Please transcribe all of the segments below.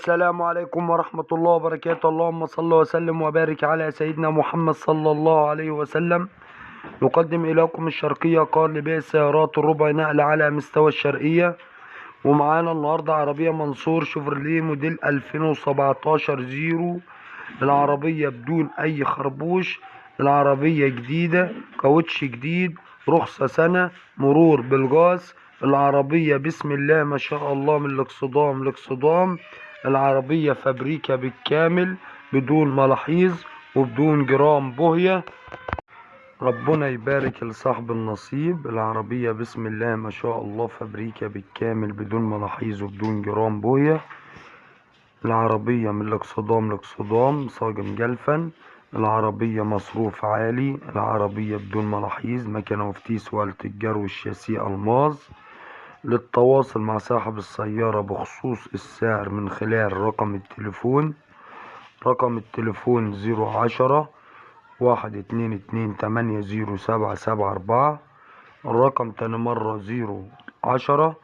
السلام عليكم ورحمة الله وبركاته. اللهم صل وسلم وبارك على سيدنا محمد صلى الله عليه وسلم. نقدم إليكم الشرقية قار لبيع السيارات الربع نقل على مستوى الشرقية. ومعانا النهاردة عربية منصور شيفروليه موديل 2017 زيرو. العربية بدون أي خربوش، العربية جديدة، كاوتش جديد، رخصة سنة، مرور بالغاز. العربية بسم الله ما شاء الله من الاكسدام لاكسدام. العربية فابريكا بالكامل بدون ملاحيظ وبدون جرام بوهية. ربنا يبارك لصاحب النصيب. العربية بسم الله ما شاء الله فابريكا بالكامل بدون ملاحيظ وبدون جرام بوية. العربية من الاكسدام لاكسدام، صاجم جلفن. العربية مصروف عالي، العربية بدون ملاحيظ، مكنة وفتيس وآلة الجر والشاسيه ألماظ. للتواصل مع صاحب السيارة بخصوص السعر من خلال رقم التليفون 010 122 80774. الرقم تاني مرة 010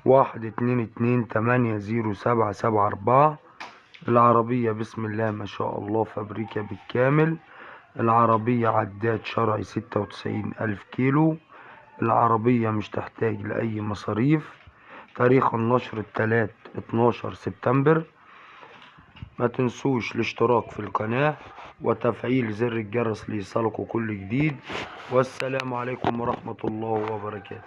122 80774. العربية بسم الله ما شاء الله فابريكا بالكامل. العربية عداد شرعي 96,000 كيلو. العربية مش تحتاج لأي مصاريف. تاريخ النشر 12 سبتمبر. ما تنسوش الاشتراك في القناة وتفعيل زر الجرس ليصلكوا كل جديد. والسلام عليكم ورحمة الله وبركاته.